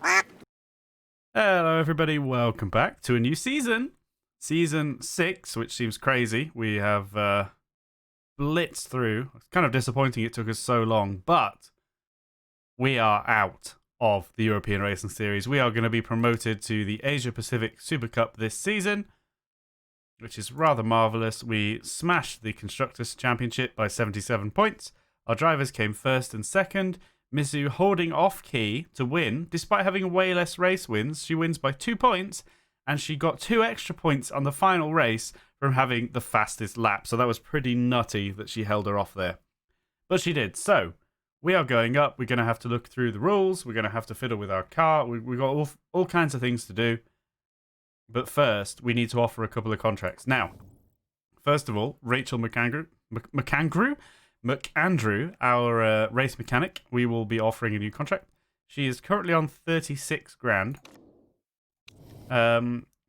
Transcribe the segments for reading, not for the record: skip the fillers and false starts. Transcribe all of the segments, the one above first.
Hello everybody, welcome back to a new season. Season 6, which seems crazy. We have blitzed through. It's kind of disappointing it took us so long, but we are out of the European Racing Series. We are going to be promoted to the Asia Pacific Super Cup this season, which is rather marvellous. We smashed the Constructors' Championship by 77 points. Our drivers came first and second. Mizu holding off Key to win, despite having way less race wins. She wins by 2 points, and she got 2 extra points on the final race from having the fastest lap. So that was pretty nutty that she held her off there. But she did. So we are going up. We're going to have to look through the rules. We're going to have to fiddle with our car. We've got all kinds of things to do. But first, we need to offer a couple of contracts. Now, first of all, Rachel McAndrew, our race mechanic, we will be offering a new contract. She is currently on 36 grand.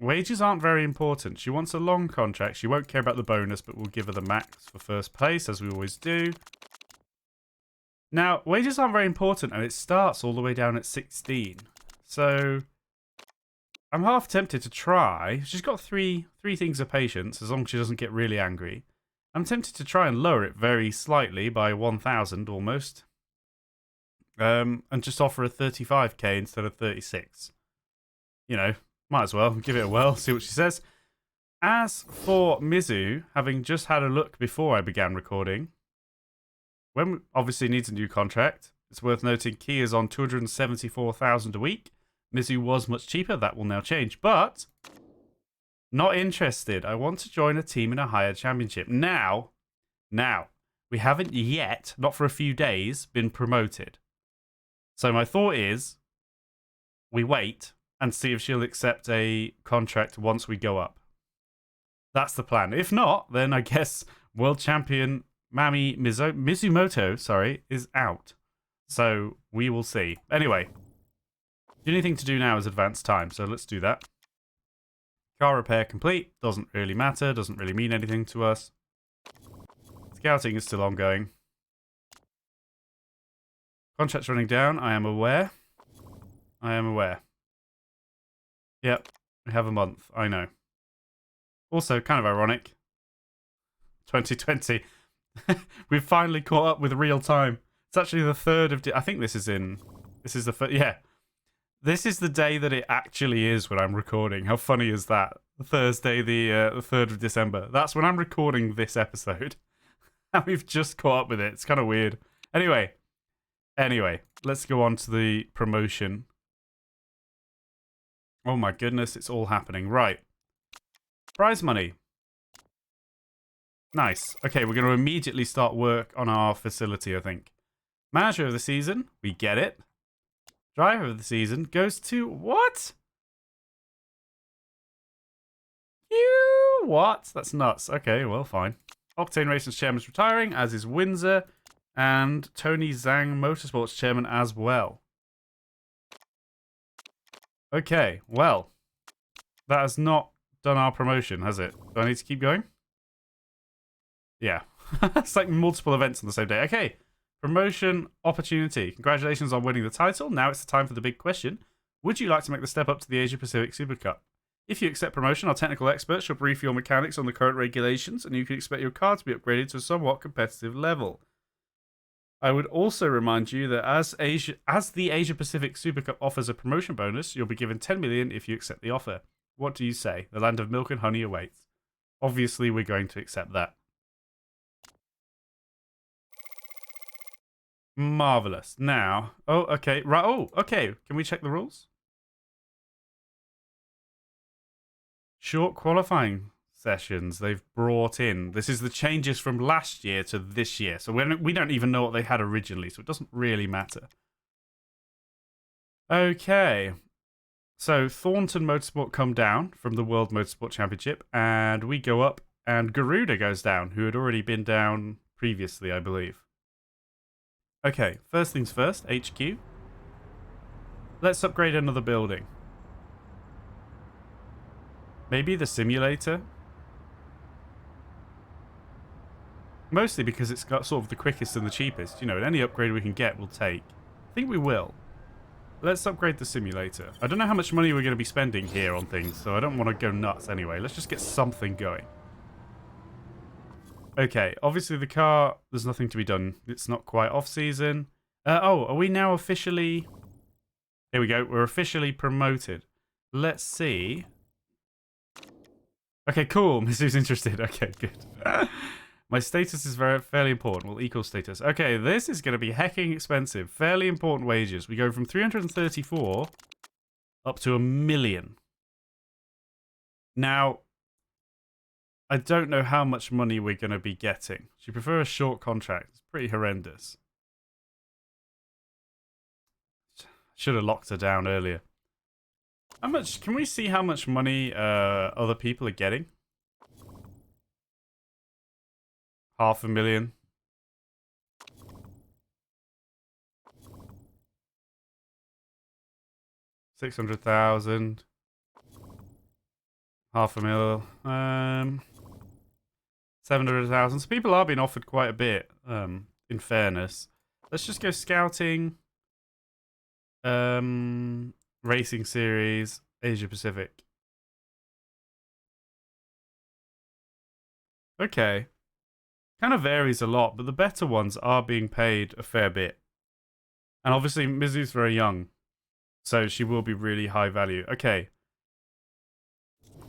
Wages aren't very important. She wants a long contract. She won't care about the bonus, but we'll give her the max for first place, as we always do. Now, wages aren't very important, and it starts all the way down at 16. So I'm half tempted to try. She's got three things of patience, as long as she doesn't get really angry. I'm tempted to try and lower it very slightly by 1,000 almost. And just offer a 35k instead of 36. You know, might as well give it a whirl, see what she says. As for Mizu, having just had a look before I began recording, when obviously needs a new contract, it's worth noting Key is on 274,000 a week. Mizu was much cheaper, that will now change, but not interested. I want to join a team in a higher championship. Now, we haven't yet, not for a few days, been promoted. So my thought is, we wait and see if she'll accept a contract once we go up. That's the plan. If not, then I guess world champion Mami Mizumoto, is out. So we will see. Anyway, the only thing to do now is advance time, so let's do that. Car repair complete. Doesn't really matter. Doesn't really mean anything to us. Scouting is still ongoing. Contract's running down. I am aware. Yep. We have a month. I know. Also, kind of ironic. 2020. We've finally caught up with real time. It's actually the 3rd of... I think this is the... Yeah. This is the day that it actually is when I'm recording. How funny is that? Thursday, the 3rd of December. That's when I'm recording this episode. And we've just caught up with it. It's kind of weird. Anyway, let's go on to the promotion. Oh my goodness, it's all happening. Right. Prize money. Nice. Okay, we're going to immediately start work on our facility, I think. Manager of the season. We get it. Driver of the season goes to what? You what? That's nuts. Okay, well, fine. Octane Racing's chairman's retiring, as is Windsor, and Tony Zhang Motorsport's chairman as well. Okay, well, that has not done our promotion, has it? Do I need to keep going? Yeah. It's like multiple events on the same day. Okay. Promotion opportunity. Congratulations on winning the title. Now it's the time for the big question. Would you like to make the step up to the Asia Pacific Super Cup? If you accept promotion, our technical experts shall brief your mechanics on the current regulations, and you can expect your car to be upgraded to a somewhat competitive level. I would also remind you that as the Asia Pacific Super Cup offers a promotion bonus, you'll be given 10 million if you accept the offer. What do you say? The land of milk and honey awaits. Obviously, we're going to accept that. Marvelous. Now, okay, right. Oh, okay. Can we check the rules? Short qualifying sessions they've brought in. This is the changes from last year to this year. So we don't even know what they had originally, so it doesn't really matter. Okay. So Thornton Motorsport come down from the World Motorsport Championship, and we go up, and Garuda goes down, who had already been down previously, I believe. Okay, first things first, HQ. Let's upgrade another building. Maybe the simulator? Mostly because it's got sort of the quickest and the cheapest. You know, any upgrade we can get, we'll take. I think we will. let's upgrade the simulator. I don't know how much money we're going to be spending here on things, so I don't want to go nuts anyway. Let's just get something going. Okay, obviously the car, there's nothing to be done. It's not quite off-season. Oh, are we now officially... Here we go. We're officially promoted. Let's see. Okay, cool. Misu's interested. Okay, good. My status is fairly important. Well, equal status. Okay, this is going to be hecking expensive. Fairly important wages. We go from 334 up to 1 million. Now, I don't know how much money we're going to be getting. She prefers a short contract. It's pretty horrendous. Should have locked her down earlier. How much? Can we see how much money other people are getting? 500,000. 600,000. 500,000. 700,000. So people are being offered quite a bit, in fairness. Let's just go scouting. Racing series, Asia Pacific. Okay. Kind of varies a lot, but the better ones are being paid a fair bit. And obviously, Mizu's very young, so she will be really high value. Okay.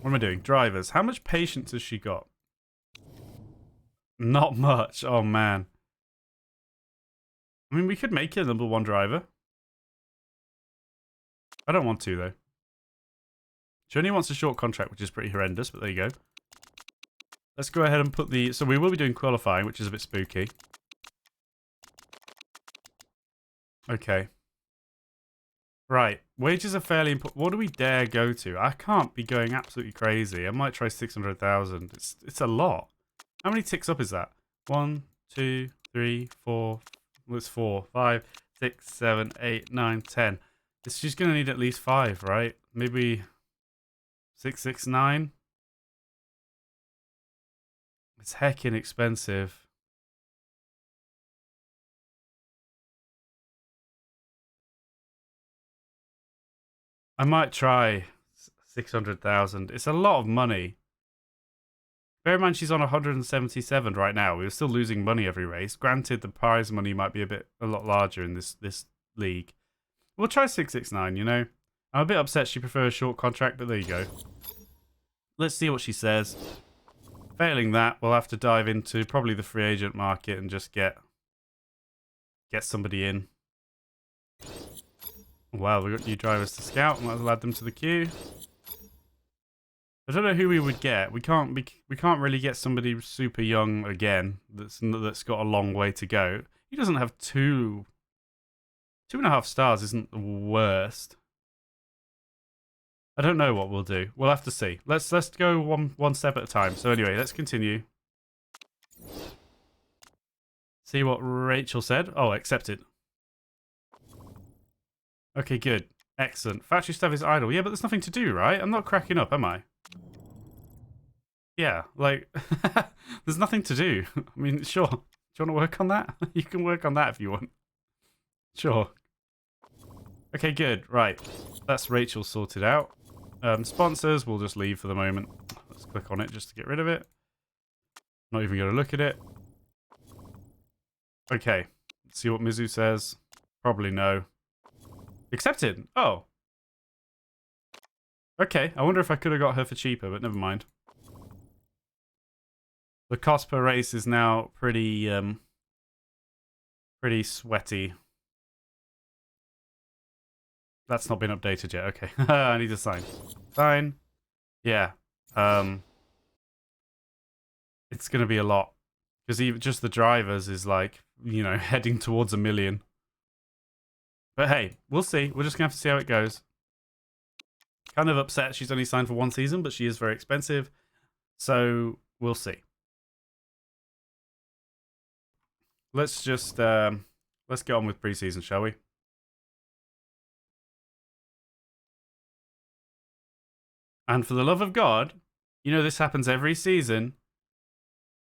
What am I doing? Drivers. How much patience has she got? Not much. Oh, man. I mean, we could make her number 1 driver. I don't want to, though. She only wants a short contract, which is pretty horrendous, but there you go. Let's go ahead and put the... So we will be doing qualifying, which is a bit spooky. Okay. Right. Wages are fairly important. What do we dare go to? I can't be going absolutely crazy. I might try 600,000. It's a lot. How many ticks up is that? 1, 2, 3, 4... Well, it's 4, 5, 6, 7, 8, 9, 10. She's going to need at least 5, right? Maybe 6, 6, 9. It's heckin' expensive. I might try 600,000. It's a lot of money. Bear in mind she's on 177 right now. We're still losing money every race. Granted, the prize money might be a lot larger in this league. We'll try 669, you know? I'm a bit upset she prefers a short contract, but there you go. Let's see what she says. Failing that, we'll have to dive into probably the free agent market and just get somebody in. Wow, we've got new drivers to scout. Might as well add them to the queue. I don't know who we would get. We can't really get somebody super young again that's got a long way to go. He doesn't have 2.5 stars isn't the worst. I don't know what we'll do. We'll have to see. Let's go one step at a time. So anyway, let's continue. See what Rachel said. Oh, accepted. Okay, good. Excellent. Factory staff is idle. Yeah, but there's nothing to do, right? I'm not cracking up, am I? Yeah, like, there's nothing to do. I mean, sure. Do you want to work on that? You can work on that if you want. Sure. Okay, good. Right. That's Rachel sorted out. Sponsors, we'll just leave for the moment. Let's click on it just to get rid of it. Not even going to look at it. Okay. Let's see what Mizu says. Probably no. Accepted. Oh. Okay. I wonder if I could have got her for cheaper, but never mind. The cost per race is now pretty sweaty. That's not been updated yet. Okay. I need to sign. Sign. Yeah. It's going to be a lot. Because even just the drivers is like, you know, heading towards 1 million. But hey, we'll see. We're just going to have to see how it goes. Kind of upset she's only signed for 1 season, but she is very expensive. So, we'll see. Let's just, let's get on with preseason, shall we? And for the love of God, you know this happens every season.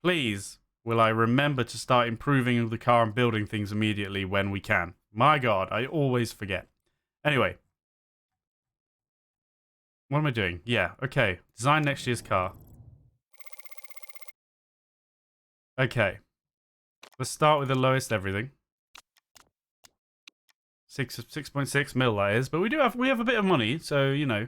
Please, will I remember to start improving the car and building things immediately when we can? My God, I always forget. Anyway. What am I doing? Yeah, okay. Design next year's car. Okay. Let's start with the lowest everything. 6.6 mil that is, but we have a bit of money, so you know.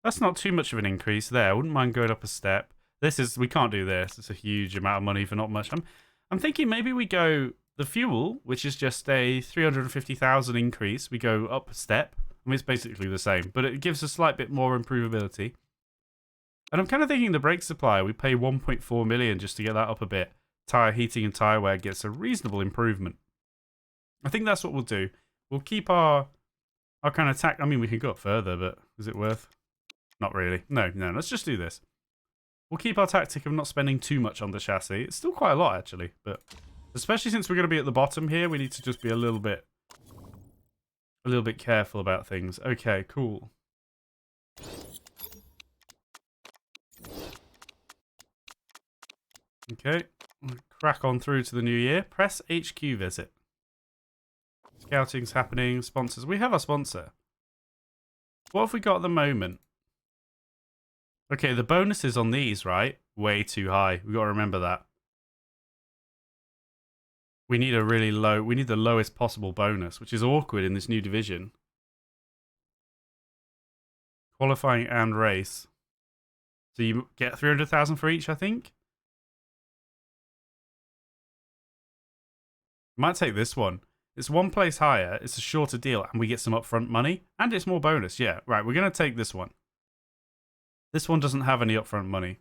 That's not too much of an increase there. I wouldn't mind going up a step. We can't do this. It's a huge amount of money for not much. I'm thinking maybe we go the fuel, which is just a 350,000 increase. We go up a step. I mean, it's basically the same, but it gives a slight bit more improvability. And I'm kind of thinking the brake supply, we pay 1.4 million just to get that up a bit. Tire heating and tire wear gets a reasonable improvement. I think that's what we'll do. We'll keep our kind of tack. I mean, we can go up further, but is it worth? Not really. No, let's just do this. We'll keep our tactic of not spending too much on the chassis. It's still quite a lot, actually, but especially since we're going to be at the bottom here, we need to just be a little bit careful about things. Okay, cool. Okay, we'll crack on through to the new year. Press HQ visit. Scouting's happening. Sponsors. We have a sponsor. What have we got at the moment? Okay, the bonuses on these, right? Way too high. We've got to remember that. We need we need the lowest possible bonus, which is awkward in this new division. Qualifying and race. So you get 300,000 for each, I think. Might take this one. It's one place higher, it's a shorter deal, and we get some upfront money, and it's more bonus. Yeah, right, we're going to take this one. This one doesn't have any upfront money.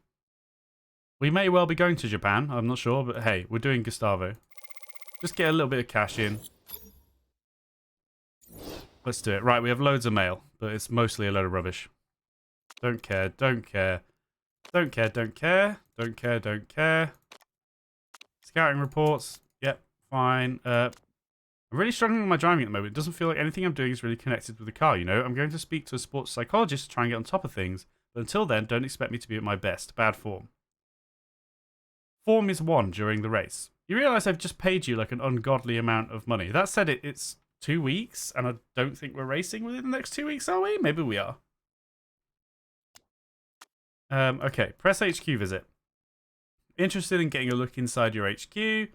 We may well be going to Japan, I'm not sure, but hey, we're doing Gustavo. Just get a little bit of cash in. Let's do it. Right, we have loads of mail, but it's mostly a load of rubbish. Don't care, don't care. Don't care, don't care. Don't care, don't care. Scouting reports. Yep, fine. I'm really struggling with my driving at the moment. It doesn't feel like anything I'm doing is really connected with the car, you know? I'm going to speak to a sports psychologist to try and get on top of things. But until then, don't expect me to be at my best. Bad form. Form is 1 during the race. You realise I've just paid you like an ungodly amount of money. That said, it's 2 weeks, and I don't think we're racing within the next 2 weeks, are we? Maybe we are. Okay, press HQ visit. Interested in getting a look inside your HQ.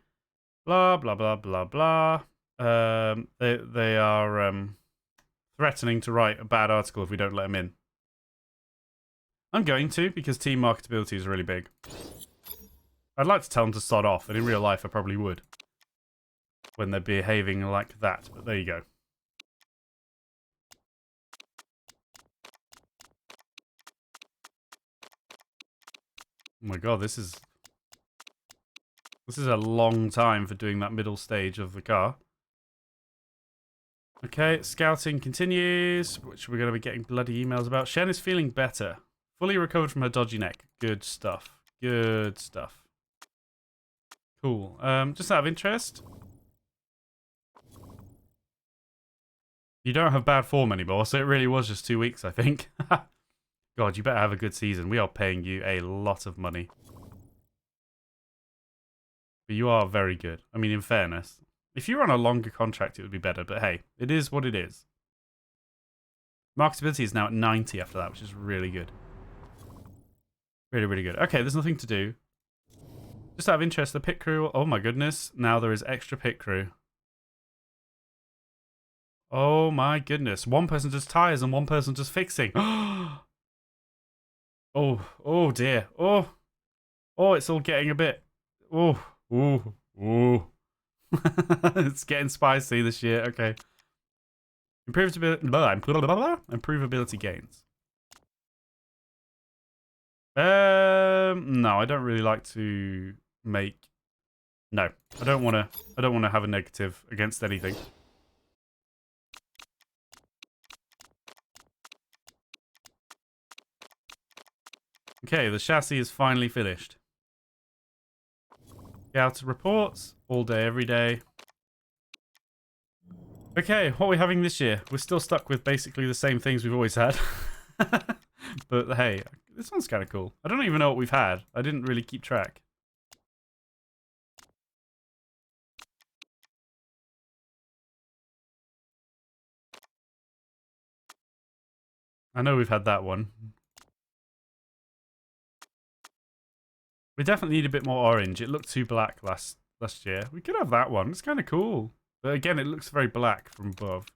Blah, blah, blah, blah, blah. They are threatening to write a bad article if we don't let them in. I'm going to, because team marketability is really big. I'd like to tell them to sod off, and in real life I probably would. When they're behaving like that, but there you go. Oh my god, this is a long time for doing that middle stage of the car. Okay, scouting continues, which we're going to be getting bloody emails about. Shen is feeling better. Fully recovered from her dodgy neck. Good stuff. Good stuff. Cool. Just out of interest. You don't have bad form anymore, so it really was just 2 weeks, I think. God, you better have a good season. We are paying you a lot of money. But you are very good. I mean, in fairness. If you were on a longer contract, it would be better. But hey, it is what it is. Marketability is now at 90 after that, which is really good. Really, really good. Okay, there's nothing to do. Just out of interest, the pit crew... Oh my goodness. Now there is extra pit crew. Oh my goodness. One person does tyres and one person does fixing. Oh, oh dear. Oh, it's all getting a bit... Oh, ooh, ooh. It's getting spicy this year. Okay. Improvability gains. No, I don't really like to make... No, I don't want to have a negative against anything. Okay, the chassis is finally finished. Scout reports all day, every day. Okay, what are we having this year? We're still stuck with basically the same things we've always had. But hey, this one's kind of cool. I don't even know what we've had. I didn't really keep track. I know we've had that one. We definitely need a bit more orange. It looked too black last year. We could have that one. It's kind of cool. But again, it looks very black from above.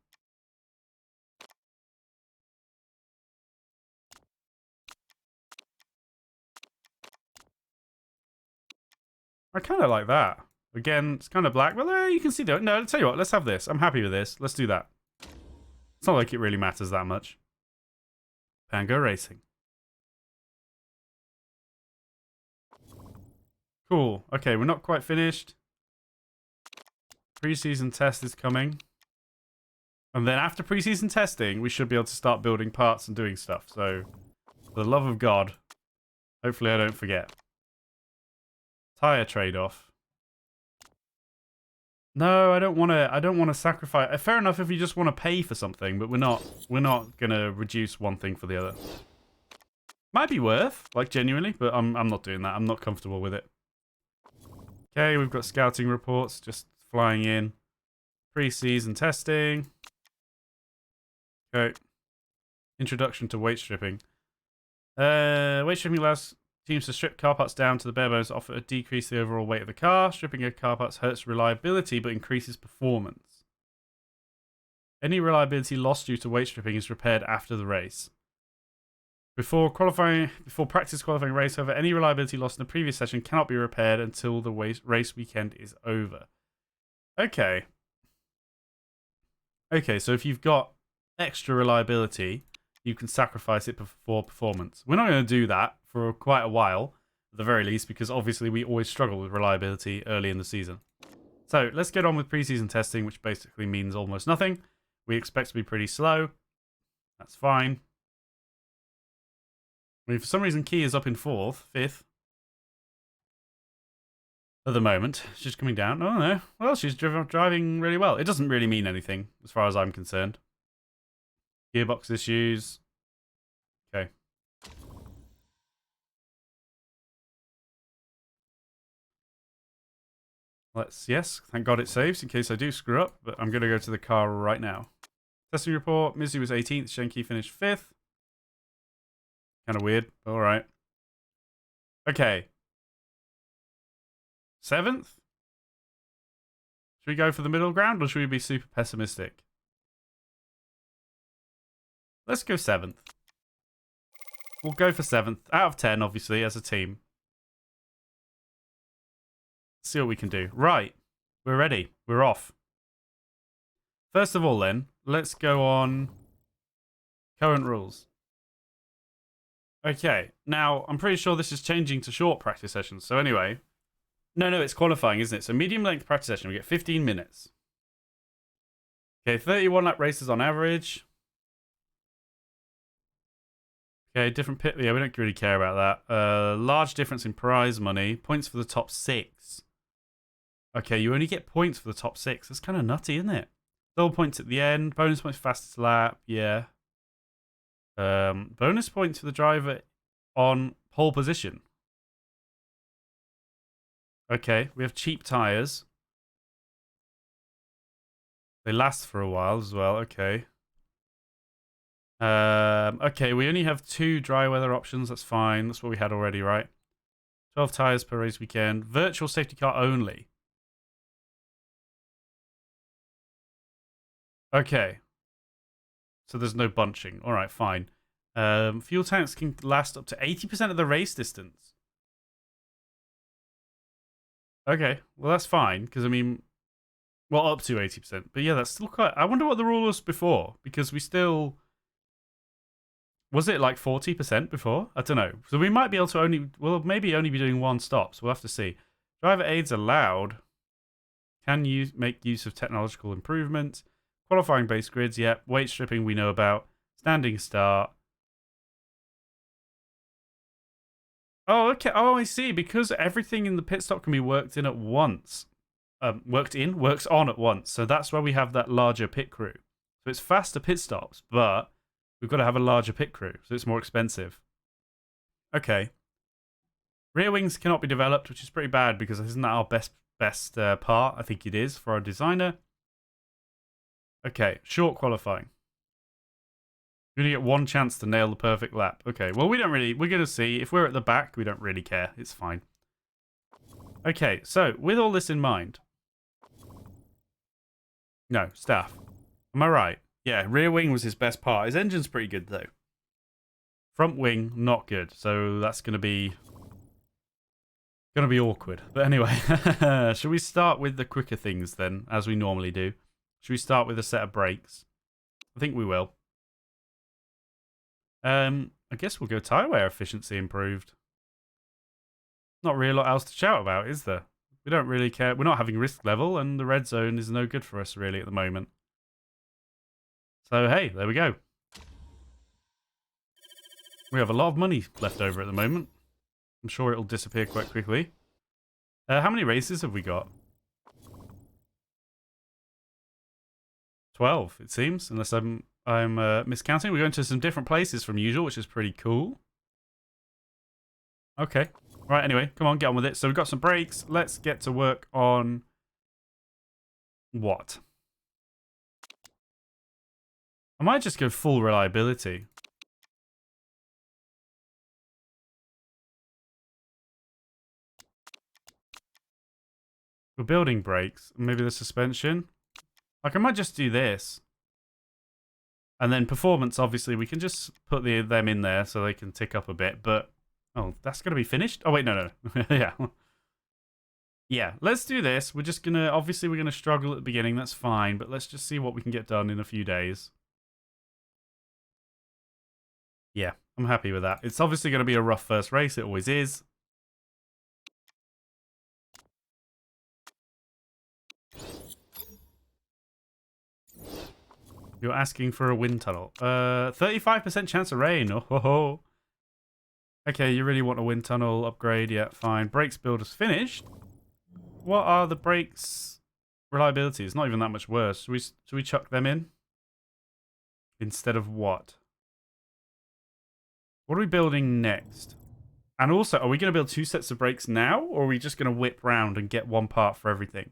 I kind of like that. Again, it's kind of black. Well, you can see that. No, I'll tell you what. Let's have this. I'm happy with this. Let's do that. It's not like it really matters that much. Pango Racing. Cool. Okay, we're not quite finished. Pre-season test is coming. And then after pre-season testing, we should be able to start building parts and doing stuff. So, for the love of God, hopefully I don't forget. Tire trade-off. No, I don't want to sacrifice. Fair enough if you just want to pay for something, but we're not going to reduce one thing for the other. Might be worth, like genuinely, but I'm not doing that. I'm not comfortable with it. Okay, we've got scouting reports just flying in. Pre-season testing. Okay. Introduction to weight stripping. Weight stripping allows teams to strip car parts down to the bare bones, offer a decrease the overall weight of the car. Stripping of car parts hurts reliability but increases performance. Any reliability lost due to weight stripping is repaired after the race. Before practice qualifying race, however, any reliability lost in the previous session cannot be repaired until the race weekend is over. Okay. Okay, so if you've got extra reliability, you can sacrifice it for performance. We're not going to do that for quite a while, at the very least, because obviously we always struggle with reliability early in the season. So let's get on with preseason testing, which basically means almost nothing. We expect to be pretty slow. That's fine. I mean, for some reason, Key is up in fifth. At the moment, she's coming down. Oh no, well, she's driving really well. It doesn't really mean anything, as far as I'm concerned. Gearbox issues. Okay. Yes, thank God it saves in case I do screw up, but I'm going to go to the car right now. Testing report, Mizzy was 18th, Shenki finished 5th. Kind of weird, but alright. Okay. 7th? Should we go for the middle ground, or should we be super pessimistic? Let's go 7th. We'll go for 7th. Out of 10, obviously, as a team. Let's see what we can do. Right. We're ready. We're off. First of all, then, let's go on current rules. Okay. Now, I'm pretty sure this is changing to short practice sessions. So anyway. No, it's qualifying, isn't it? So medium length practice session, we get 15 minutes. Okay, 31 lap races on average. Okay, different pit. Yeah, we don't really care about that. Large difference in prize money. Points for the top 6. Okay, you only get points for the top 6. That's kind of nutty, isn't it? Double points at the end. Bonus points fastest lap. Yeah. Bonus points for the driver on pole position. Okay, we have cheap tires. They last for a while as well. Okay. Okay, we only have 2 dry weather options. That's fine. That's what we had already, right? 12 tires per race weekend. Virtual safety car only. Okay. So there's no bunching. All right, fine. Fuel tanks can last up to 80% of the race distance. Okay, well, that's fine, because, I mean, well, up to 80%. But yeah, that's still quite... I wonder what the rule was before, because we still... Was it like 40% before? I don't know. So we might be able to only... Well, maybe only be doing 1 stop, so we'll have to see. Driver aids allowed. Can you make use of technological improvements? Qualifying base grids, yep. Weight stripping we know about. Standing start. Oh, okay. Oh, I see. Because everything in the pit stop can be worked in at once. Works on at once. So that's why we have that larger pit crew. So it's faster pit stops, but we've got to have a larger pit crew, so it's more expensive. Okay. Rear wings cannot be developed, which is pretty bad because isn't that our best part? I think it is for our designer. Okay, short qualifying. You're going to get one chance to nail the perfect lap. Okay, well, we're going to see. If we're at the back, we don't really care. It's fine. Okay, so with all this in mind. No, staff. Am I right? Yeah, rear wing was his best part. His engine's pretty good, though. Front wing, not good. So that's going to be awkward. But anyway, should we start with the quicker things then, as we normally do? Should we start with a set of brakes? I think we will. I guess we'll go tyre wear efficiency improved. Not really a lot else to shout about, is there? We don't really care. We're not having risk level, and the red zone is no good for us really at the moment. So hey, there we go. We have a lot of money left over at the moment. I'm sure it'll disappear quite quickly. How many races have we got? 12, it seems, unless I'm miscounting. We're going to some different places from usual, which is pretty cool. Okay. Right, anyway, come on, get on with it. So we've got some brakes. Let's get to work on what? I might just go full reliability. We're building brakes. Maybe the suspension. Like, I might just do this. And then performance, obviously, we can just put them in there so they can tick up a bit. But, oh, that's going to be finished? Oh, wait, no. Yeah. Yeah, let's do this. We're just going to, obviously, we're going to struggle at the beginning. That's fine. But let's just see what we can get done in a few days. Yeah, I'm happy with that. It's obviously going to be a rough first race. It always is. You're asking for a wind tunnel. 35% chance of rain. Oh, ho, ho. Okay, you really want a wind tunnel upgrade? Yeah, fine. Brakes build is finished. What are the brakes reliability? It's not even that much worse. Should we chuck them in? Instead of what? What are we building next? And also, are we going to build 2 sets of brakes now? Or are we just going to whip round and get one part for everything?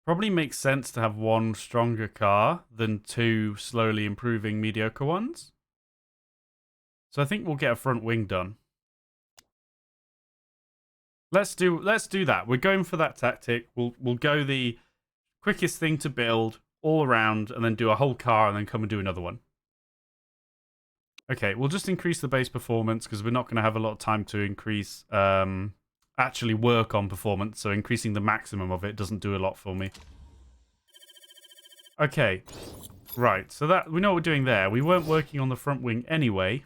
Probably makes sense to have one stronger car than 2 slowly improving mediocre ones. So I think we'll get a front wing done. Let's do that. We're going for that tactic. We'll go the quickest thing to build all around and then do a whole car and then come and do another one. Okay, we'll just increase the base performance because we're not going to have a lot of time to increase actually work on performance, so increasing the maximum of it doesn't do a lot for me. Okay, right, so that we know what we're doing there. We weren't working on the front wing anyway.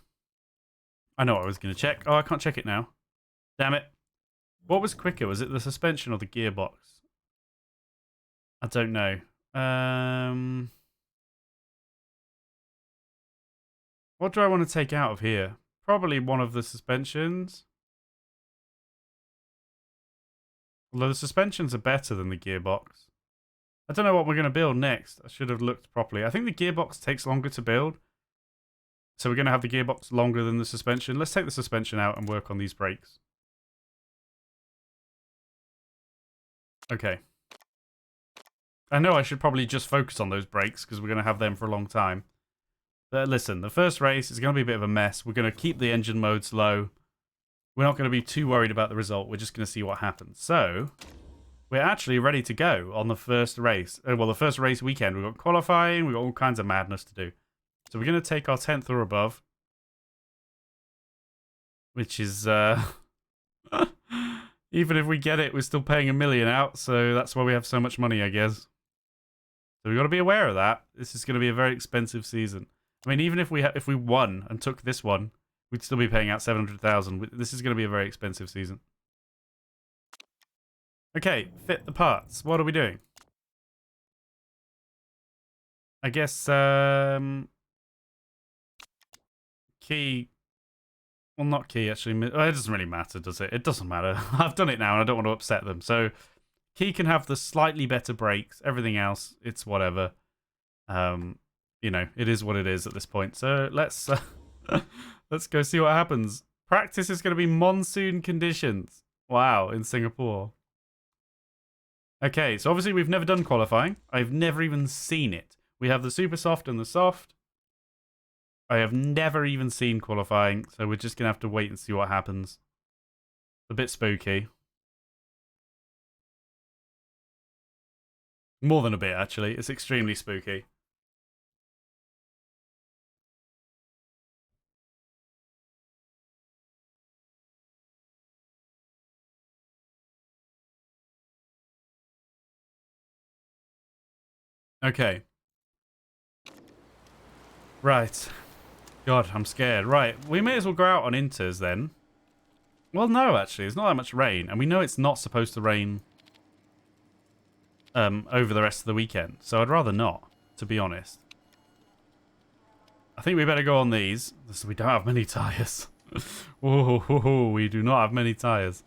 I know what I was going to check. Oh, I can't check it now. Damn it. What was quicker? Was it the suspension or the gearbox? I don't know. What do I want to take out of here? Probably one of the suspensions. Although the suspensions are better than the gearbox. I don't know what we're going to build next. I should have looked properly. I think the gearbox takes longer to build. So we're going to have the gearbox longer than the suspension. Let's take the suspension out and work on these brakes. Okay. I know I should probably just focus on those brakes because we're going to have them for a long time. But listen, the first race is going to be a bit of a mess. We're going to keep the engine modes low. We're not going to be too worried about the result. We're just going to see what happens. So, we're actually ready to go on the first race. Well, the first race weekend. We've got qualifying. We've got all kinds of madness to do. So, we're going to take our 10th or above. Which is... even if we get it, we're still paying $1 million out. So, that's why we have so much money, I guess. So, we've got to be aware of that. This is going to be a very expensive season. I mean, even if we won and took this one, we'd still be paying out $700,000. This is going to be a very expensive season. Okay, fit the parts. What are we doing? I guess key Well, not Key, actually. Well, it doesn't really matter, does it? It doesn't matter. I've done it now, and I don't want to upset them. So, Key can have the slightly better brakes. Everything else, it's whatever. You know, it is what it is at this point. So, let's let's go see what happens. Practice is going to be monsoon conditions. Wow, in Singapore. Okay, so obviously we've never done qualifying. I've never even seen it. We have the super soft and the soft. I have never even seen qualifying, so we're just going to have to wait and see what happens. It's a bit spooky. More than a bit, actually. It's extremely spooky. Okay. Right. God, I'm scared. Right, we may as well go out on inters then. Well, no, actually. There's not that much rain, and we know it's not supposed to rain over the rest of the weekend, so I'd rather not, to be honest. I think we better go on these. We don't have many tyres. Whoa, we do not have many tyres.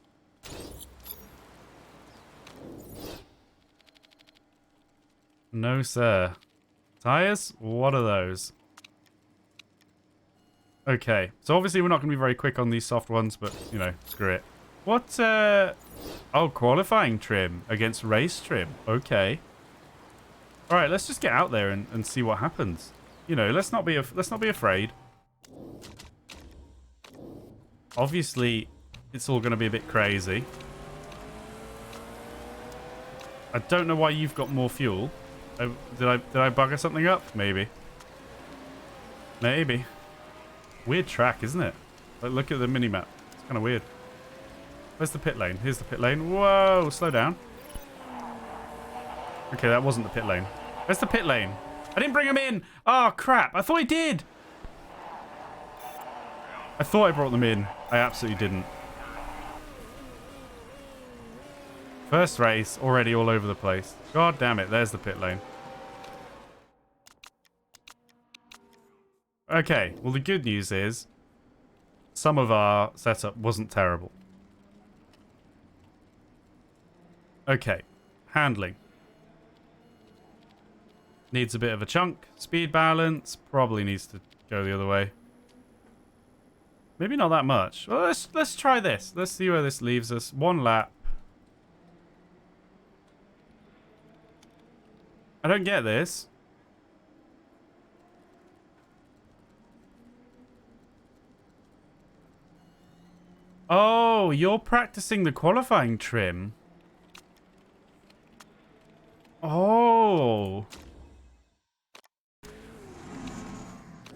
No, sir. Tyres? What are those? Okay, so obviously we're not going to be very quick on these soft ones, but, you know, screw it. What, Oh, qualifying trim against race trim. Okay. Alright, let's just get out there and see what happens. You know, let's not be afraid. Obviously, it's all going to be a bit crazy. I don't know why you've got more fuel. Did I bugger something up? Maybe. Maybe. Weird track, isn't it? Like, look at the minimap. It's kind of weird. Where's the pit lane? Here's the pit lane. Whoa, slow down. Okay, that wasn't the pit lane. Where's the pit lane? I didn't bring him in. Oh, crap. I thought I did. I thought I brought them in. I absolutely didn't. First race, already all over the place. God damn it. There's the pit lane. Okay, well, the good news is some of our setup wasn't terrible. Okay, handling. Needs a bit of a chunk. Speed balance probably needs to go the other way. Maybe not that much. Well, let's try this. Let's see where this leaves us. One lap. I don't get this. Oh, you're practicing the qualifying trim. Oh.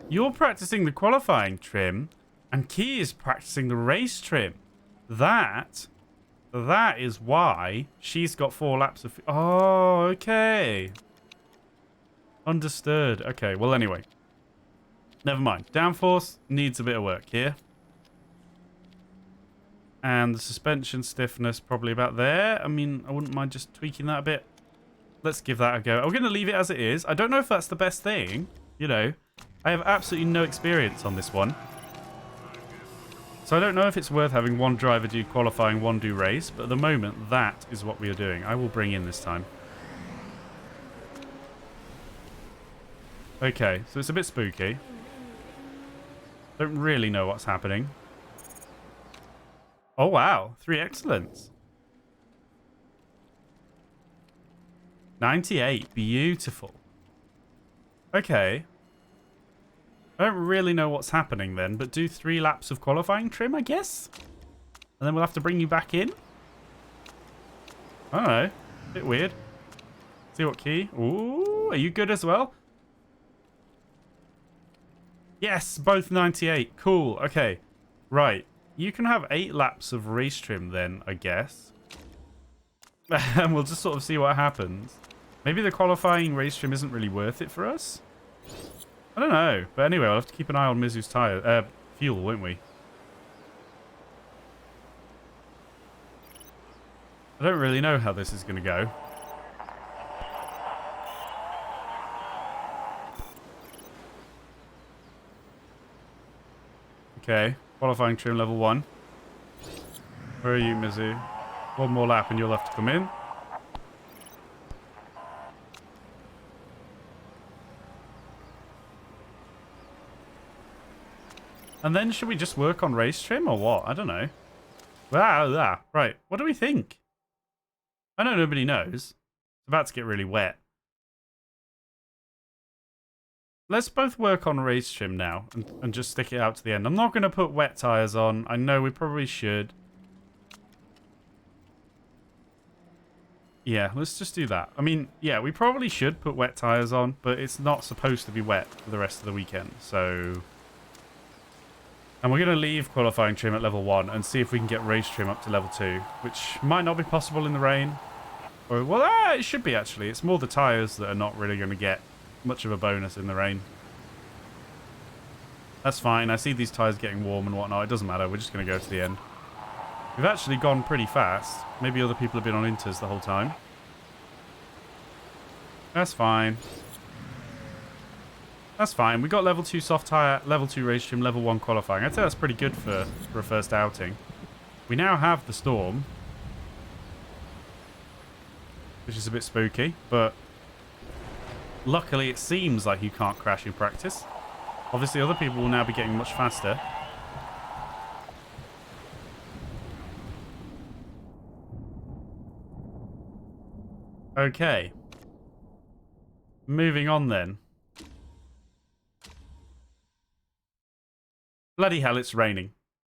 You're practicing the qualifying trim, and Key is practicing the race trim. That is why she's got 4 laps of... Oh, okay. Understood. Okay, well, anyway. Never mind. Downforce needs a bit of work here. And the suspension stiffness probably about there. I mean, I wouldn't mind just tweaking that a bit. Let's give that a go. I'm going to leave it as it is. I don't know if that's the best thing. You know, I have absolutely no experience on this one. So I don't know if it's worth having one driver do qualifying, one do race. But at the moment, that is what we are doing. I will bring in this time. Okay, so it's a bit spooky. Don't really know what's happening. Oh, wow. 3 excellents. 98. Beautiful. Okay. I don't really know what's happening then, but do 3 laps of qualifying trim, I guess? And then we'll have to bring you back in? I don't know. Bit weird. See what key? Ooh, are you good as well? Yes, both 98. Cool. Okay. Right. You can have 8 laps of race trim then, I guess. And we'll just sort of see what happens. Maybe the qualifying race trim isn't really worth it for us? I don't know. But anyway, we'll have to keep an eye on Mizu's tire, fuel, won't we? I don't really know how this is going to go. Okay. Qualifying trim level 1. Where are you, Mizu? One more lap and you'll have to come in. And then should we just work on race trim or what? I don't know. Right. What do we think? I know nobody knows. It's about to get really wet. Let's both work on race trim now and just stick it out to the end. I'm not going to put wet tyres on. I know we probably should. Yeah, let's just do that. I mean, yeah, we probably should put wet tyres on, but it's not supposed to be wet for the rest of the weekend, so... And we're going to leave qualifying trim at level 1 and see if we can get race trim up to level 2, which might not be possible in the rain. Or, well, it should be, actually. It's more the tyres that are not really going to get much of a bonus in the rain. That's fine. I see these tyres getting warm and whatnot. It doesn't matter. We're just going to go to the end. We've actually gone pretty fast. Maybe other people have been on inters the whole time. That's fine. That's fine. We got level 2 soft tyre, level 2 race trim, level 1 qualifying. I'd say that's pretty good for a first outing. We now have the storm, which is a bit spooky, but luckily it seems like you can't crash in practice. Obviously other people will now be getting much faster. Okay. Moving on then. Bloody hell, it's raining.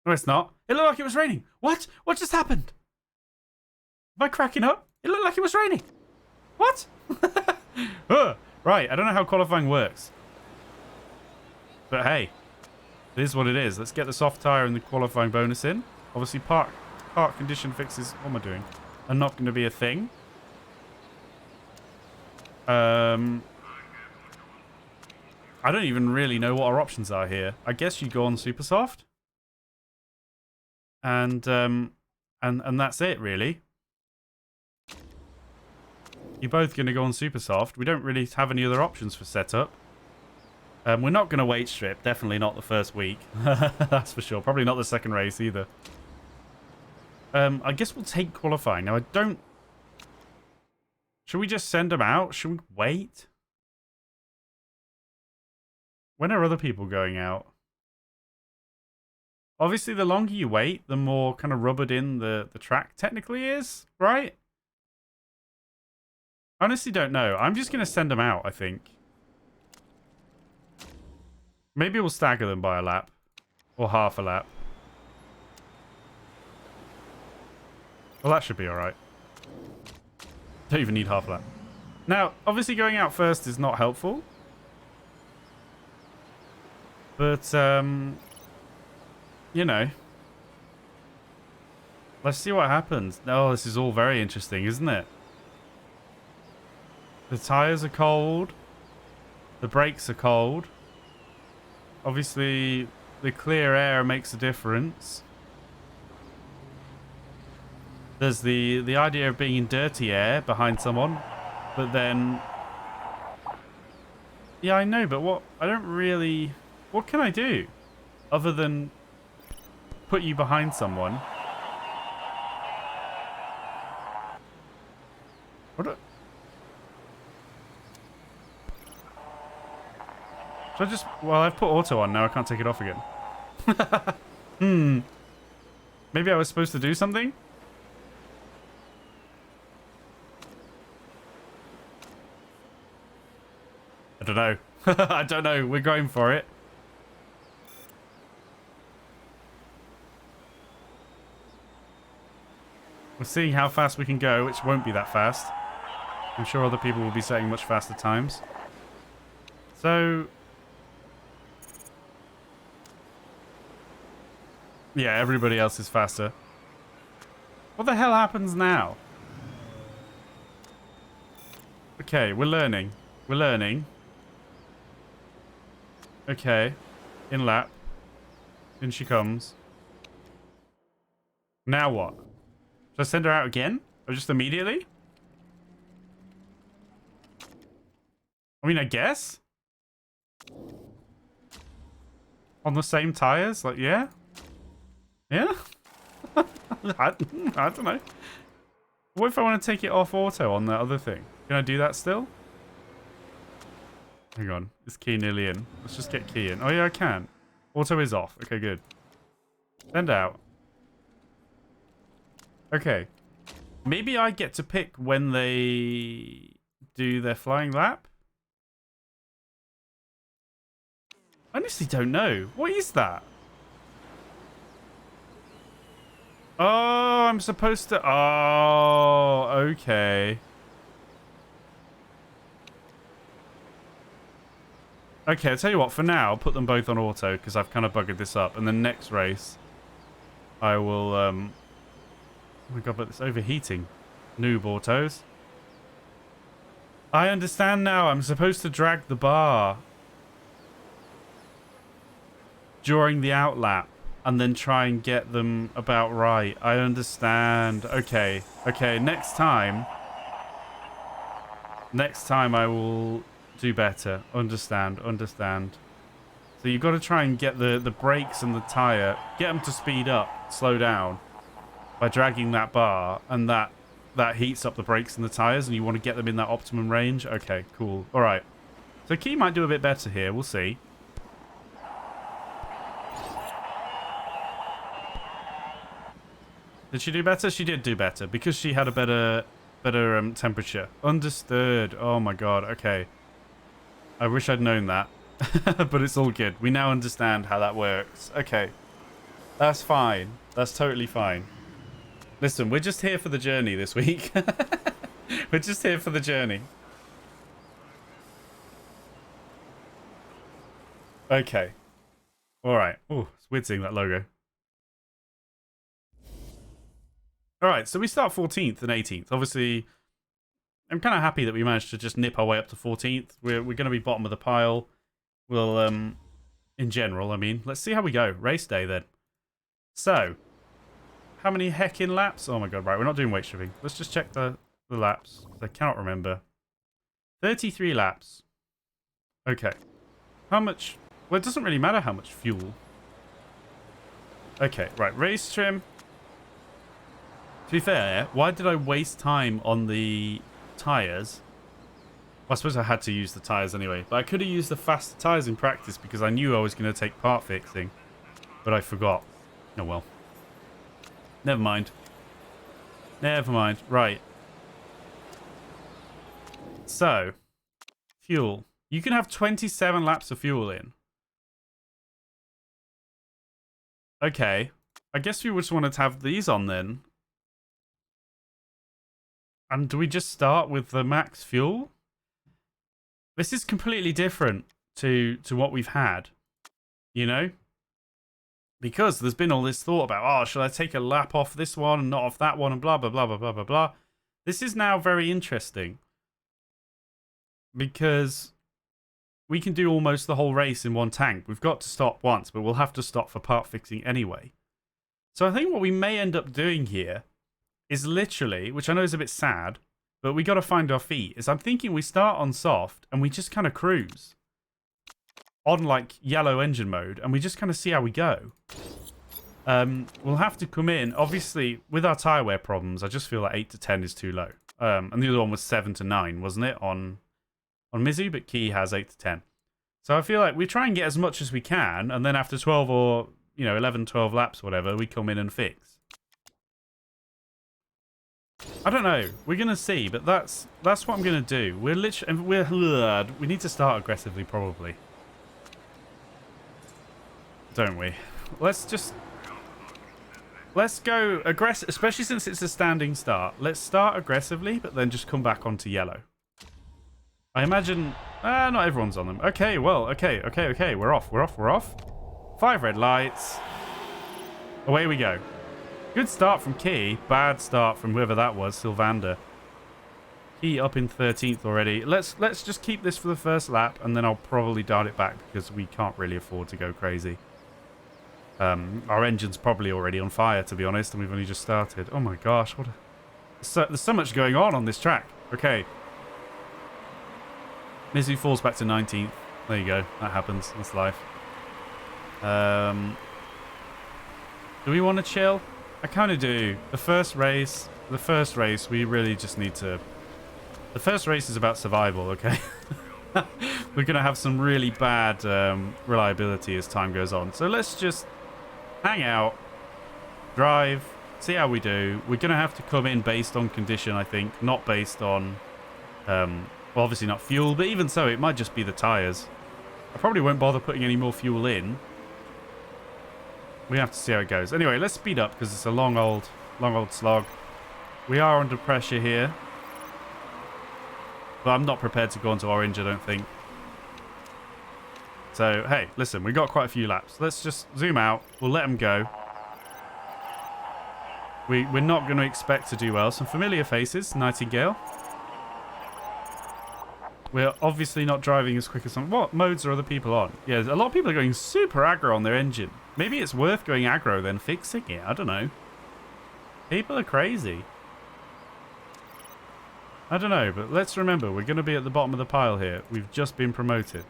No, it's not. It looked like it was raining. What? What just happened? Am I cracking up? It looked like it was raining. What? Right, I don't know how qualifying works. But hey, it is what it is. Let's get the soft tyre and the qualifying bonus in. Obviously, park condition fixes... What am I doing? Are not going to be a thing. I don't even really know what our options are here. I guess you go on super soft. And that's it, really. You're both going to go on super soft. We don't really have any other options for setup. We're not going to weight strip. Definitely not the first week. That's for sure. Probably not the second race either. I guess we'll take qualifying. Now, I don't... Should we just send them out? Should we wait? When are other people going out? Obviously, the longer you wait, the more kind of rubbered in the track technically is, right? I honestly don't know. I'm just going to send them out, I think. Maybe we'll stagger them by a lap. Or half a lap. Well, that should be alright. Don't even need half a lap. Now, obviously going out first is not helpful. But, you know. Let's see what happens. Oh, this is all very interesting, isn't it? The tyres are cold. The brakes are cold. Obviously, the clear air makes a difference. There's the idea of being in dirty air behind someone. But then... Yeah, I know, but what... I don't really... What can I do? Other than put you behind someone. What? Should I just... Well, I've put auto on now. I can't take it off again. Maybe I was supposed to do something? I don't know. I don't know. We're going for it. We're seeing how fast we can go, which won't be that fast. I'm sure other people will be setting much faster times. So... Yeah, everybody else is faster. What the hell happens now? Okay, we're learning. We're learning. Okay. In lap. In she comes. Now what? Should I send her out again? Or just immediately? I mean, I guess. On the same tires? Like, yeah? Yeah? I don't know. What if I want to take it off auto on that other thing? Can I do that still? Hang on. Is key nearly in? Let's just get key in. Oh, yeah, I can. Auto is off. Okay, good. Send out. Okay. Maybe I get to pick when they do their flying lap? I honestly don't know. What is that? Oh, I'm supposed to... Oh, okay. Okay, I'll tell you what. For now, I'll put them both on auto because I've kind of buggered this up. And the next race, I will... Oh my god, but it's overheating. Noob autos. I understand now. I'm supposed to drag the bar during the outlap and then try and get them about right. I understand. Okay. Okay, next time I will do better. Understand. So you've got to try and get the brakes and the tyre, get them to speed up, slow down by dragging that bar, and that heats up the brakes and the tyres, and you want to get them in that optimum range. Okay, cool. All right. So Key might do a bit better here. We'll see. Did she do better? She did do better because she had a better temperature. Understood. Oh my god. Okay. I wish I'd known that. But it's all good. We now understand how that works. Okay. That's fine. That's totally fine. Listen, we're just here for the journey this week. We're just here for the journey. Okay. All right. Oh, it's weird seeing that logo. All right, so we start 14th and 18th. Obviously, I'm kind of happy that we managed to just nip our way up to 14th. We're going to be bottom of the pile. We'll, in general, I mean. Let's see how we go. Race day, then. So, how many heckin' laps? Oh, my God. Right, we're not doing weight stripping. Let's just check the laps. I cannot remember. 33 laps. Okay. How much? Well, it doesn't really matter how much fuel. Okay, right. Race trim. To be fair, why did I waste time on the tyres? Well, I suppose I had to use the tyres anyway. But I could have used the faster tyres in practice because I knew I was going to take part fixing. But I forgot. Oh well. Never mind. Never mind. Right. So, fuel. You can have 27 laps of fuel in. Okay. I guess we just wanted to have these on then. And do we just start with the max fuel? This is completely different to what we've had, you know? Because there's been all this thought about, oh, should I take a lap off this one and not off that one and blah, blah, blah, blah, blah, blah, blah. This is now very interesting. Because we can do almost the whole race in one tank. We've got to stop once, but we'll have to stop for part fixing anyway. So I think what we may end up doing here is literally, which I know is a bit sad, but we got to find our feet, is I'm thinking we start on soft and we just kind of cruise on like yellow engine mode and we just kind of see how we go. We'll have to come in, obviously, with our tyre wear problems, I just feel like 8 to 10 is too low. And the other one was 7 to 9, wasn't it, on Mizu, but Key has 8 to 10. So I feel like we try and get as much as we can, and then after 12 or, 11, 12 laps, whatever, we come in and fix. I don't know. We're gonna see, but that's what I'm gonna do. We need to start aggressively, probably, don't we? Let's go aggressive, especially since it's a standing start. Let's start aggressively, but then just come back onto yellow. I imagine not everyone's on them. Okay, well, okay. We're off. 5 red lights. Away we go. Good start from Key. Bad start from whoever that was, Sylvander. Key up in 13th already. Let's just keep this for the first lap, and then I'll probably dial it back because we can't really afford to go crazy. Our engine's probably already on fire, to be honest, and we've only just started. Oh my gosh, there's so much going on this track. Okay. Mizu falls back to 19th. There you go. That happens. That's life. Do we want to chill? I kind of do. The first race, we really just need to... The first race is about survival, okay? We're going to have some really bad reliability as time goes on. So let's just hang out, drive, see how we do. We're going to have to come in based on condition, I think. Not based on... well, obviously not fuel, but even so, it might just be the tyres. I probably won't bother putting any more fuel in. We have to see how it goes. Anyway, let's speed up because it's a long old slog. We are under pressure here. But I'm not prepared to go onto orange, I don't think. So, hey, listen, we got quite a few laps. Let's just zoom out. We'll let them go. We're not going to expect to do well. Some familiar faces. Nightingale. We're obviously not driving as quick as some... What modes are other people on? Yeah, a lot of people are going super aggro on their engine. Maybe it's worth going aggro than fixing it. I don't know. People are crazy. I don't know, but let's remember, we're going to be at the bottom of the pile here. We've just been promoted.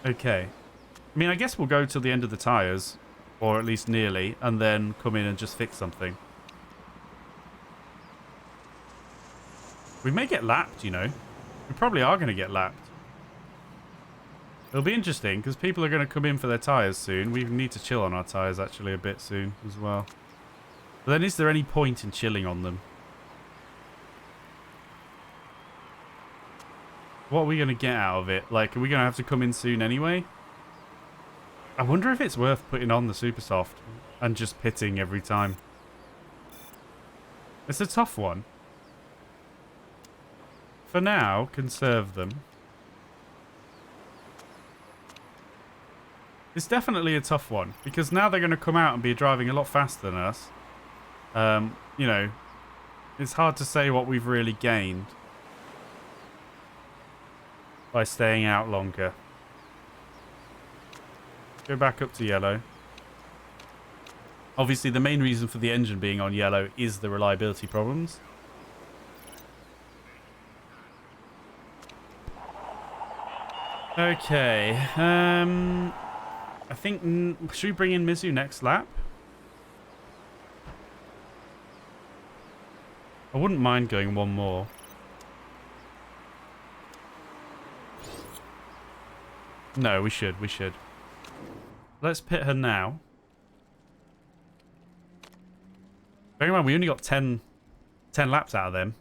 Okay. I mean, I guess we'll go till the end of the tyres, or at least nearly, and then come in and just fix something. We may get lapped, you know. We probably are going to get lapped. It'll be interesting, because people are going to come in for their tyres soon. We need to chill on our tyres, actually, a bit soon as well. But then is there any point in chilling on them? What are we going to get out of it? Like, are we going to have to come in soon anyway? I wonder if it's worth putting on the super soft and just pitting every time. It's a tough one. For now, conserve them. It's definitely a tough one, because now they're going to come out and be driving a lot faster than us. You know, it's hard to say what we've really gained by staying out longer. Go back up to yellow. Obviously, the main reason for the engine being on yellow is the reliability problems. Okay. I think... should we bring in Mizu next lap? I wouldn't mind going one more. No, we should. Let's pit her now. Bear in mind, we only got 10 laps out of them.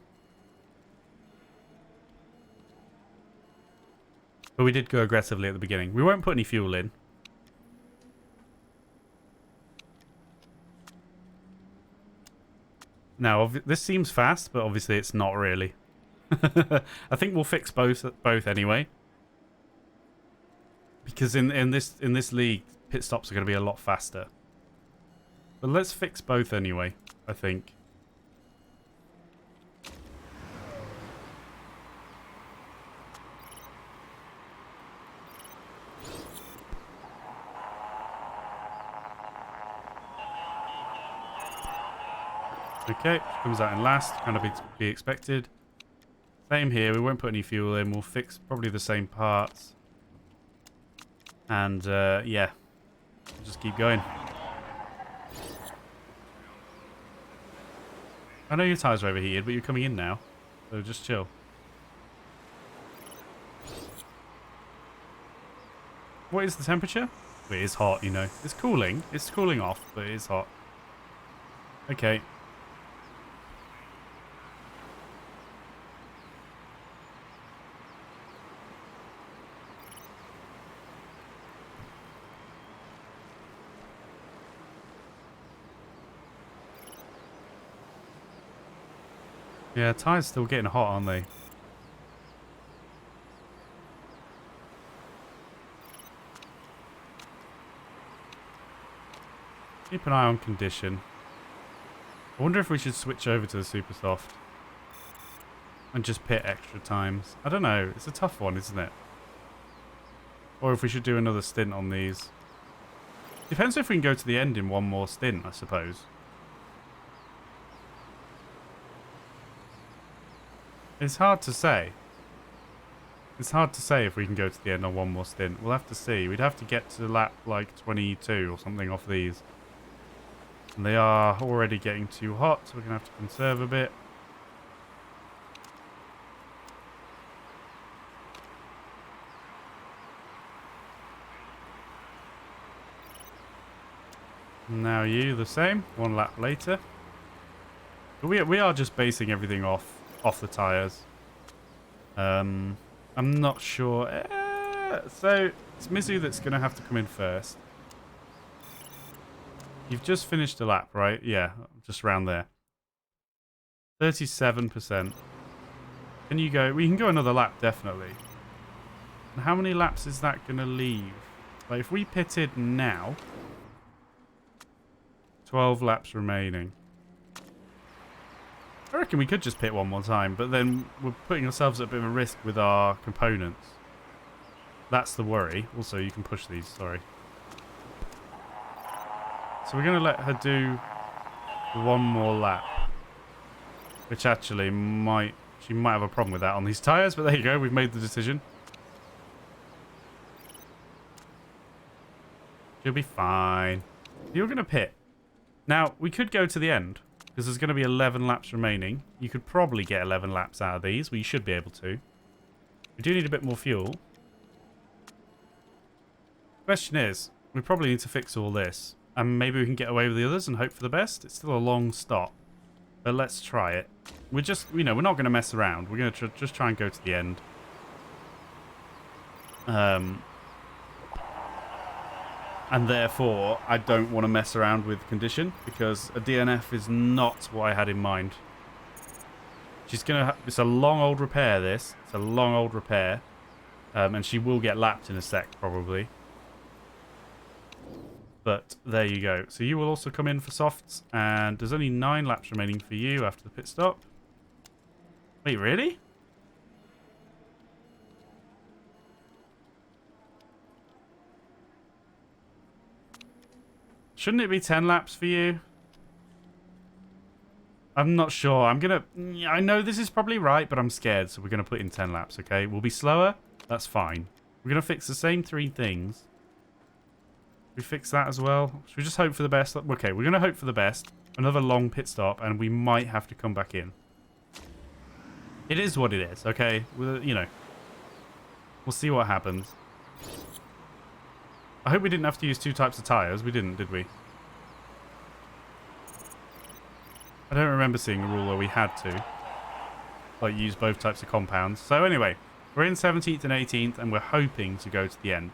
But we did go aggressively at the beginning. We won't put any fuel in. Now, this seems fast, but obviously it's not really. I think we'll fix both anyway. Because in this league, pit stops are going to be a lot faster. But let's fix both anyway, I think. Okay, comes out in last, kind of be expected. Same here, we won't put any fuel in, we'll fix probably the same parts. And yeah, we'll just keep going. I know your tyres are overheated, but you're coming in now, so just chill. What is the temperature? It is hot, you know. It's cooling off, but it is hot. Okay. Yeah, tyres still getting hot, aren't they? Keep an eye on condition. I wonder if we should switch over to the super soft and just pit extra times. I don't know. It's a tough one, isn't it? Or if we should do another stint on these. Depends if we can go to the end in one more stint, I suppose. It's hard to say. It's hard to say if we can go to the end on one more stint. We'll have to see. We'd have to get to lap like 22 or something off these. And they are already getting too hot, so we're going to have to conserve a bit. Now you, the same. One lap later. But we are just basing everything off the tyres. I'm not sure. So it's Mizu that's going to have to come in first. You've just finished a lap, right? Yeah, just around there. 37%. Can you go? We can go another lap, definitely. And how many laps is that going to leave? Like, if we pitted now, 12 laps remaining. I reckon we could just pit one more time, but then we're putting ourselves at a bit of a risk with our components. That's the worry. Also, you can push these, sorry. So we're going to let her do one more lap. Which actually she might have a problem with that on these tyres, but there you go, we've made the decision. She'll be fine. You're going to pit. Now, we could go to the end, because there's going to be 11 laps remaining. You could probably get 11 laps out of these. Well, you should be able to. We do need a bit more fuel. Question is, we probably need to fix all this. And maybe we can get away with the others and hope for the best. It's still a long stop. But let's try it. We're just, we're not going to mess around. We're going to just try and go to the end. And therefore, I don't want to mess around with condition because a DNF is not what I had in mind. She's going to... It's a long old repair, this. It's a long old repair. And she will get lapped in a sec, probably. But there you go. So you will also come in for softs. And there's only 9 laps remaining for you after the pit stop. Wait, really? Shouldn't it be 10 laps for you? I'm not sure. I know this is probably right, but I'm scared, so we're going to put in 10 laps, okay? We'll be slower. That's fine. We're going to fix the same 3 things. We fix that as well. Should we just hope for the best? Okay, we're going to hope for the best. Another long pit stop, and we might have to come back in. It is what it is, okay? We'll see what happens. I hope we didn't have to use 2 types of tyres. We didn't, did we? I don't remember seeing a rule where we had to. Like, use both types of compounds. So anyway, we're in 17th and 18th, and we're hoping to go to the end.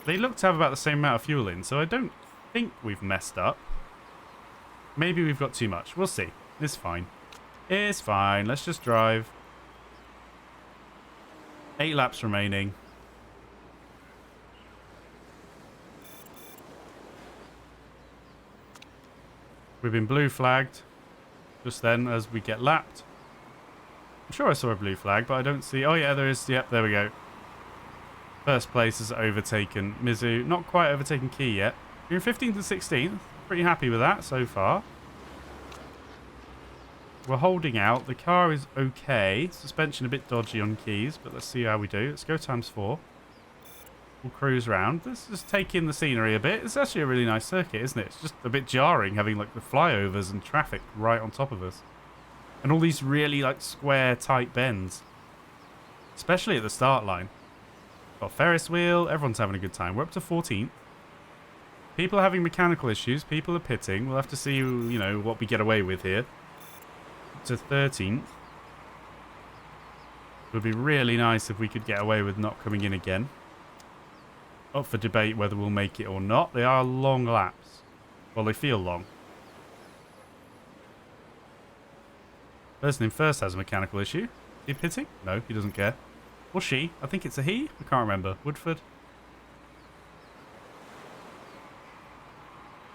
They look to have about the same amount of fuel in, so I don't think we've messed up. Maybe we've got too much. We'll see. It's fine. It's fine. Let's just drive. 8 laps remaining. We've been blue flagged just then as we get lapped. I'm sure I saw a blue flag, but I don't see... Oh, yeah, there is. Yep, there we go. First place is overtaken Mizu. Not quite overtaken Key yet. We're in 15th and 16th. Pretty happy with that so far. We're holding out. The car is okay. Suspension a bit dodgy on Keys, but let's see how we do. Let's go ×4. We'll cruise around. Let's just take in the scenery a bit. It's actually a really nice circuit, isn't it? It's just a bit jarring having like the flyovers and traffic right on top of us. And all these really like square tight bends. Especially at the start line. Got Ferris wheel. Everyone's having a good time. We're up to 14th. People are having mechanical issues. People are pitting. We'll have to see, what we get away with here. Up to 13th. It would be really nice if we could get away with not coming in again. Up for debate whether we'll make it or not. They are long laps. Well, they feel long. Person in first has a mechanical issue. Is he pitting? No, he doesn't care. Or she. I think it's a he. I can't remember. Woodford.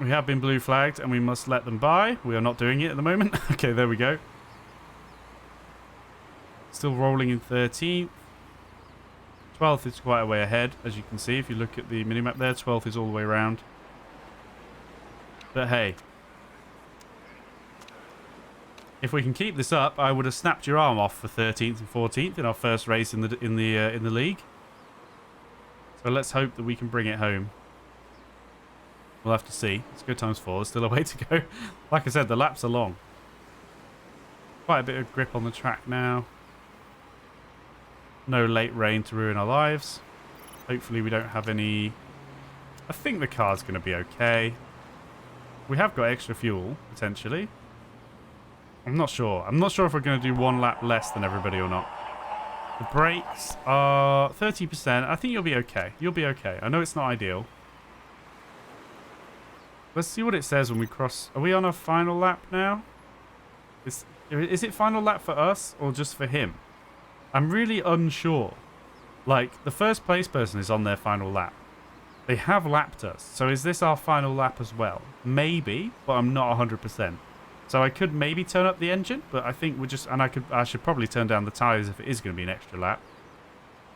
We have been blue flagged and we must let them by. We are not doing it at the moment. Okay, there we go. Still rolling in 13th. 12th is quite a way ahead, as you can see. If you look at the minimap there, 12th is all the way around. But hey. If we can keep this up, I would have snapped your arm off for 13th and 14th in our first race in the league. So let's hope that we can bring it home. We'll have to see. It's good times 4. There's still a way to go. Like I said, the laps are long. Quite a bit of grip on the track now. No late rain to ruin our lives. Hopefully we don't have any... I think the car's going to be okay. We have got extra fuel, potentially. I'm not sure. I'm not sure if we're going to do 1 lap less than everybody or not. The brakes are 30%. I think you'll be okay. You'll be okay. I know it's not ideal. Let's see what it says when we cross... Are we on a final lap now? Is it final lap for us or just for him? I'm really unsure. Like, the first place person is on their final lap. They have lapped us. So is this our final lap as well? Maybe, but I'm not 100%. So I could maybe turn up the engine, but I think we're just... And I should probably turn down the tyres if it is going to be an extra lap.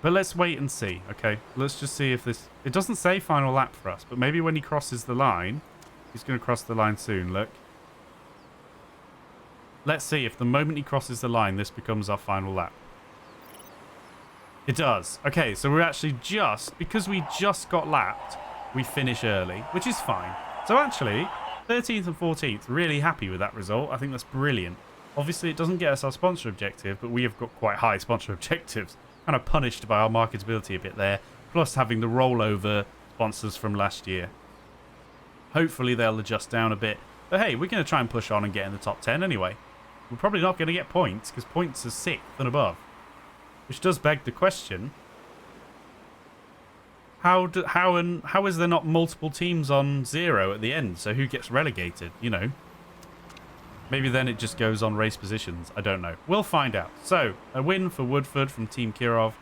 But let's wait and see, okay? Let's just see if this... It doesn't say final lap for us, but maybe when he crosses the line... He's going to cross the line soon, look. Let's see if the moment he crosses the line, this becomes our final lap. It does. Okay, so we're actually just... Because we just got lapped, we finish early, which is fine. So actually, 13th and 14th, really happy with that result. I think that's brilliant. Obviously, it doesn't get us our sponsor objective, but we have got quite high sponsor objectives. Kind of punished by our marketability a bit there, plus having the rollover sponsors from last year. Hopefully they'll adjust down a bit. But hey, we're going to try and push on and get in the top 10 anyway. We're probably not going to get points, because points are 6th and above. Which does beg the question. How is there not multiple teams on 0 at the end? So who gets relegated, you know? Maybe then it just goes on race positions. I don't know. We'll find out. So, a win for Woodford from Team Kirov.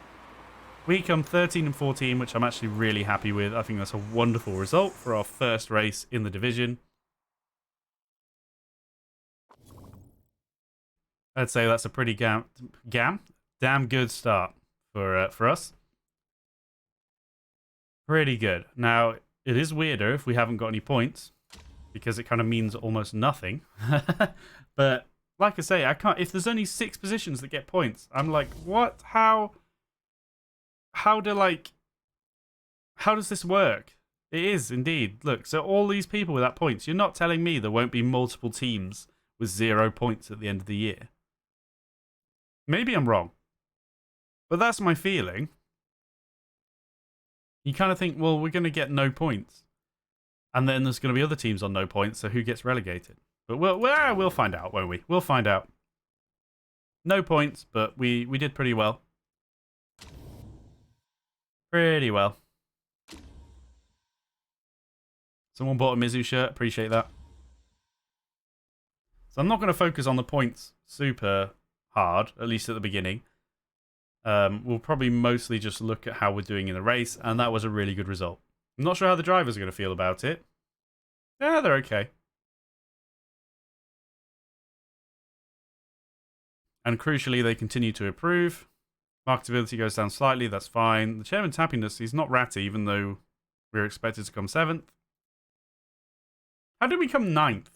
We come 13 and 14, which I'm actually really happy with. I think that's a wonderful result for our first race in the division. I'd say that's a pretty damn good start for us. Pretty good. Now, it is weirder if we haven't got any points, because it kind of means almost nothing. But like I say, I can't. If there's only 6 positions that get points, I'm like, what? How does this work? It is indeed. Look, so all these people without points, you're not telling me there won't be multiple teams with 0 points at the end of the year. Maybe I'm wrong, but that's my feeling. You kind of think, well, we're going to get no points, and then there's going to be other teams on no points, so who gets relegated? But we'll find out, won't we? We'll find out. No points, but we did pretty well. Pretty well. Someone bought a Mizu shirt. Appreciate that. So I'm not going to focus on the points super hard, at least at the beginning. We'll probably mostly just look at how we're doing in the race, and that was a really good result. I'm not sure how the drivers are going to feel about it. Yeah, they're okay. And crucially, they continue to improve. Marketability goes down slightly, that's fine. The chairman's happiness, he's not ratty, even though we're expected to come 7th. How did we come 9th?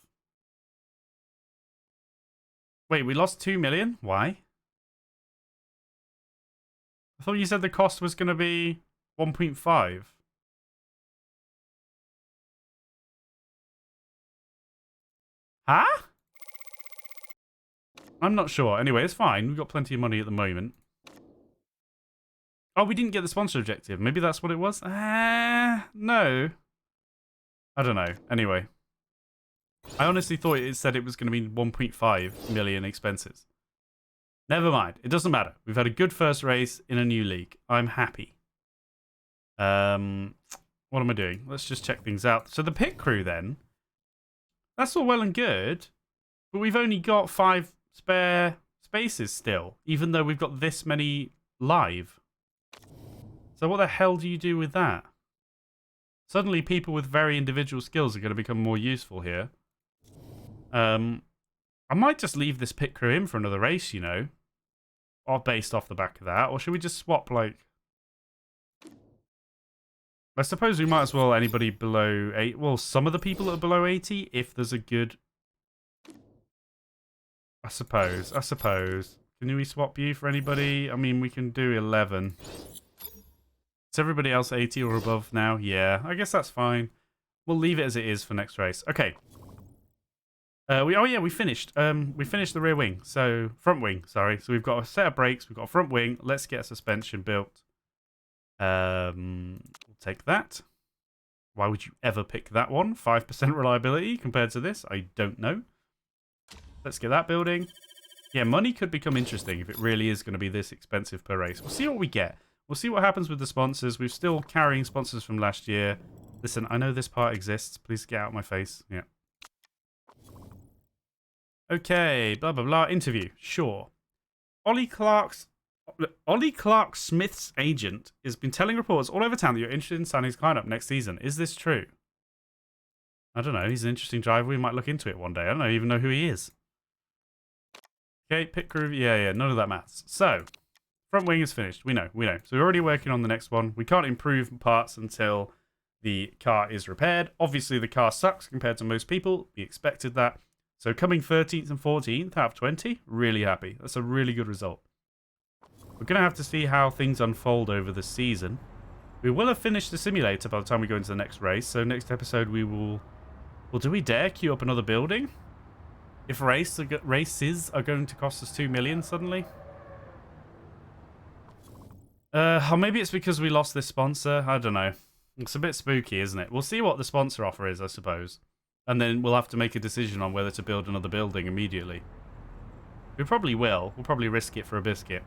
Wait, we lost 2 million? Why? I thought you said the cost was going to be 1.5. Huh? I'm not sure. Anyway, it's fine. We've got plenty of money at the moment. Oh, we didn't get the sponsor objective. Maybe that's what it was? No. I don't know. Anyway. I honestly thought it said it was going to be 1.5 million expenses. Never mind. It doesn't matter. We've had a good first race in a new league. I'm happy. What am I doing? Let's just check things out. So the pit crew then. That's all well and good. But we've only got 5 spare spaces still. Even though we've got this many live. So what the hell do you do with that? Suddenly people with very individual skills are going to become more useful here. I might just leave this pit crew in for another race, you know. Or based off the back of that. Or should we just swap, like... I suppose we might as well anybody below 8. Well, some of the people that are below 80, if there's a good... I suppose. Can we swap you for anybody? I mean, we can do 11. Is everybody else 80 or above now? Yeah, I guess that's fine. We'll leave it as it is for next race. Okay. We finished. We finished the rear wing. So, front wing, sorry. So we've got a set of brakes. We've got a front wing. Let's get a suspension built. We'll take that. Why would you ever pick that one? 5% reliability compared to this? I don't know. Let's get that building. Yeah, money could become interesting if it really is going to be this expensive per race. We'll see what we get. We'll see what happens with the sponsors. We're still carrying sponsors from last year. Listen, I know this part exists. Please get out of my face. Yeah. Okay, blah, blah, blah. Interview. Sure. Ollie Clark Smith's agent has been telling reporters all over town that you're interested in signing his client up next season. Is this true? I don't know. He's an interesting driver. We might look into it one day. I don't even know who he is. Okay, pit crew. Yeah. None of that matters. So, front wing is finished. We know. So we're already working on the next one. We can't improve parts until the car is repaired. Obviously, the car sucks compared to most people. We expected that. So coming 13th and 14th out of 20, really happy. That's a really good result. We're going to have to see how things unfold over the season. We will have finished the simulator by the time we go into the next race. So next episode we will... Well, do we dare queue up another building? If races are going to cost us 2 million suddenly? Or maybe it's because we lost this sponsor. I don't know. It's a bit spooky, isn't it? We'll see what the sponsor offer is, I suppose. And then we'll have to make a decision on whether to build another building immediately. We probably will. We'll probably risk it for a biscuit.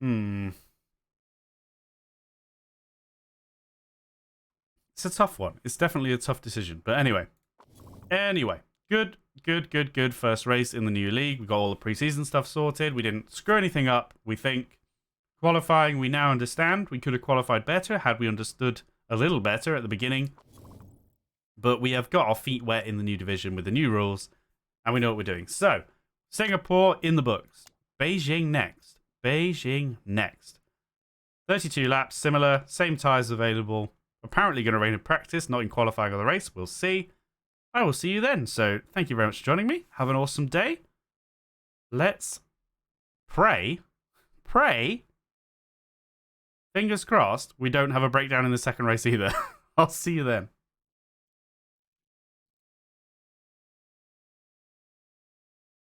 It's a tough one. It's definitely a tough decision. But anyway. Good first race in the new league. We got all the preseason stuff sorted. We didn't screw anything up, we think. Qualifying, we now understand. We could have qualified better had we understood a little better at the beginning. But we have got our feet wet in the new division with the new rules, and we know what we're doing. So, Singapore in the books. Beijing next. 32 laps, similar, same tyres available. Apparently going to rain in practice, not in qualifying or the race. We'll see. I will see you then. So, thank you very much for joining me. Have an awesome day. Let's pray. Fingers crossed we don't have a breakdown in the second race either. I'll see you then.